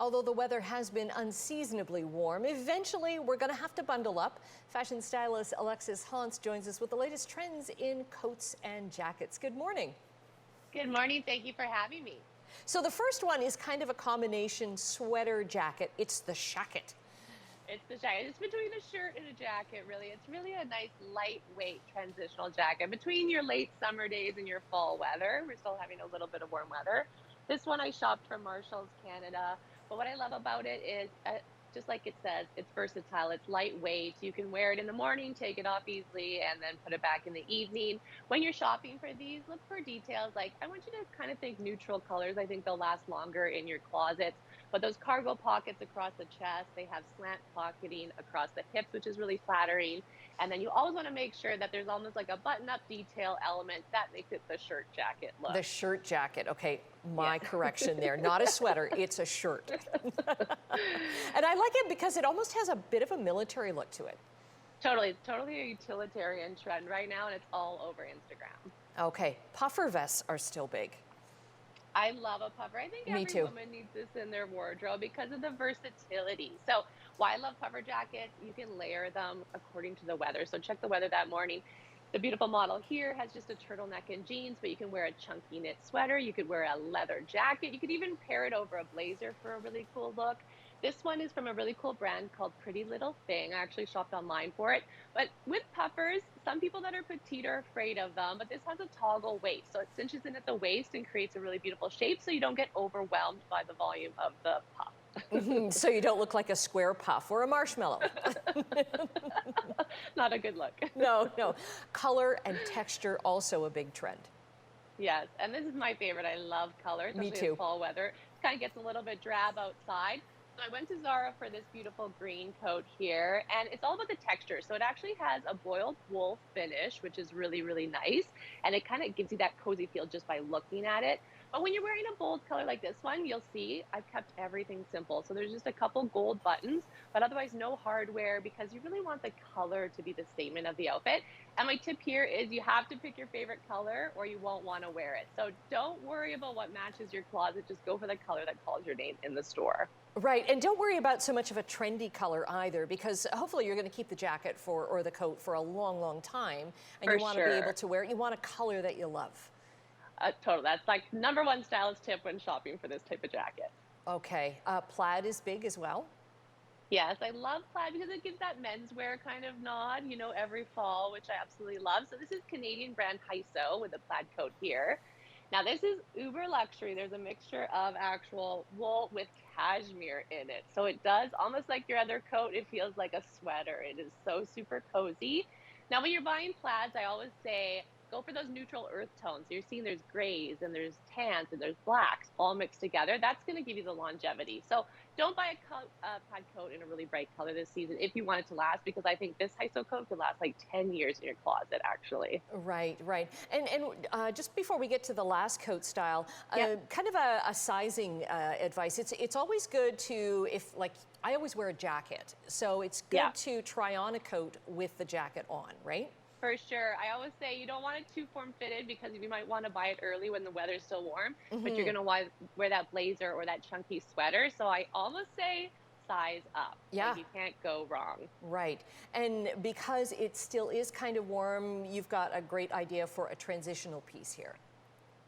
Although the weather has been unseasonably warm, eventually we're going to have to bundle up. Fashion stylist Alexis Hans joins us with the latest trends in coats and jackets. Good morning. Good morning. Thank you for having me. So the first one is kind of a combination sweater jacket. It's the Shacket. It's the jacket. It's between a shirt and a jacket, really. It's really a nice, lightweight transitional jacket between your late summer days and your fall weather. We're still having a little bit of warm weather. This one I shopped from Marshall's, Canada. But what I love about it is, just like it says, it's versatile. It's lightweight. You can wear it in the morning, take it off easily, and then put it back in the evening. When you're shopping for these, look for details. Like, I want you to kind of think neutral colors. I think they'll last longer in your closets. But those cargo pockets across the chest, they have slant pocketing across the hips, which is really flattering. And then you always want to make sure that there's almost like a button-up detail element that makes it the shirt jacket look. The shirt jacket. Okay, my correction there. Not a sweater, it's a shirt. And I like it because it almost has a bit of a military look to it. Totally. It's totally a utilitarian trend right now, and it's all over Instagram. Okay, puffer vests are still big. I love a puffer. I think every woman needs this in their wardrobe because of the versatility. So why I love puffer jackets, you can layer them according to the weather. So check the weather that morning. The beautiful model here has just a turtleneck and jeans, but you can wear a chunky knit sweater. You could wear a leather jacket. You could even pair it over a blazer for a really cool look. This one is from a really cool brand called Pretty Little Thing. I actually shopped online for it. But with puffers, some people that are petite are afraid of them, but this has a toggle waist. So it cinches in at the waist and creates a really beautiful shape so you don't get overwhelmed by the volume of the puff. So you don't look like a square puff or a marshmallow. Not a good look. No, no. Color and texture also a big trend. Yes, and this is my favorite. I love color, especially Me too. in fall weather. It kind of gets a little bit drab outside. So I went to Zara for this beautiful green coat here, and it's all about the texture. So it actually has a boiled wool finish, which is really, really nice. And it kind of gives you that cozy feel just by looking at it. But when you're wearing a bold color like this one, you'll see I've kept everything simple. So there's just a couple gold buttons, but otherwise no hardware because you really want the color to be the statement of the outfit. And my tip here is you have to pick your favorite color or you won't want to wear it. So don't worry about what matches your closet. Just go for the color that calls your name in the store. Right, and don't worry about so much of a trendy color either, because hopefully you're going to keep the jacket or the coat for a long, long time, and you want to be able to wear it. You want a color that you love. Totally, that's like #1 stylist tip when shopping for this type of jacket. Okay, plaid is big as well. Yes, I love plaid because it gives that menswear kind of nod, you know, every fall, which I absolutely love. So this is Canadian brand Hyso with a plaid coat here. Now this is uber luxury. There's a mixture of actual wool with cashmere in it. So it does, almost like your other coat, it feels like a sweater. It is so super cozy. Now when you're buying plaids, I always say, go for those neutral earth tones. So you're seeing there's grays and there's tans and there's blacks all mixed together. That's going to give you the longevity. So don't buy a plaid coat in a really bright color this season if you want it to last, because I think this Hyso coat could last like 10 years in your closet, actually. Right, right. And just before we get to the last coat style, kind of a sizing advice. It's always good to, if like, I always wear a jacket, so it's good to try on a coat with the jacket on, right? For sure. I always say you don't want it too form-fitted because you might want to buy it early when the weather's still warm, but you're going to wear that blazer or that chunky sweater. So I almost say size up. Yeah. Like you can't go wrong. Right. And because it still is kind of warm, you've got a great idea for a transitional piece here.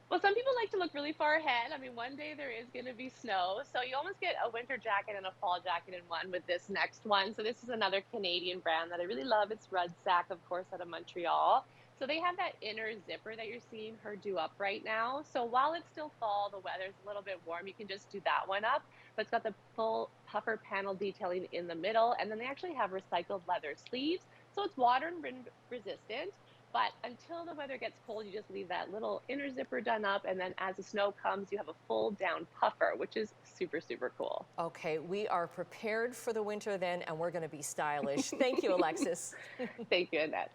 Well, some people like to look really far ahead. I mean, one day there is going to be snow. So you almost get a winter jacket and a fall jacket in one with this next one. So this is another Canadian brand that I really love. It's Rudsack, of course, out of Montreal. So they have that inner zipper that you're seeing her do up right now. So while it's still fall, the weather's a little bit warm, you can just do that one up. But it's got the full puffer panel detailing in the middle. And then they actually have recycled leather sleeves. So it's water and wind resistant. But until the weather gets cold, you just leave that little inner zipper done up. And then as the snow comes, you have a full down puffer, which is super, super cool. Okay, we are prepared for the winter then, and we're going to be stylish. Thank you, Alexis. Thank you, Annette.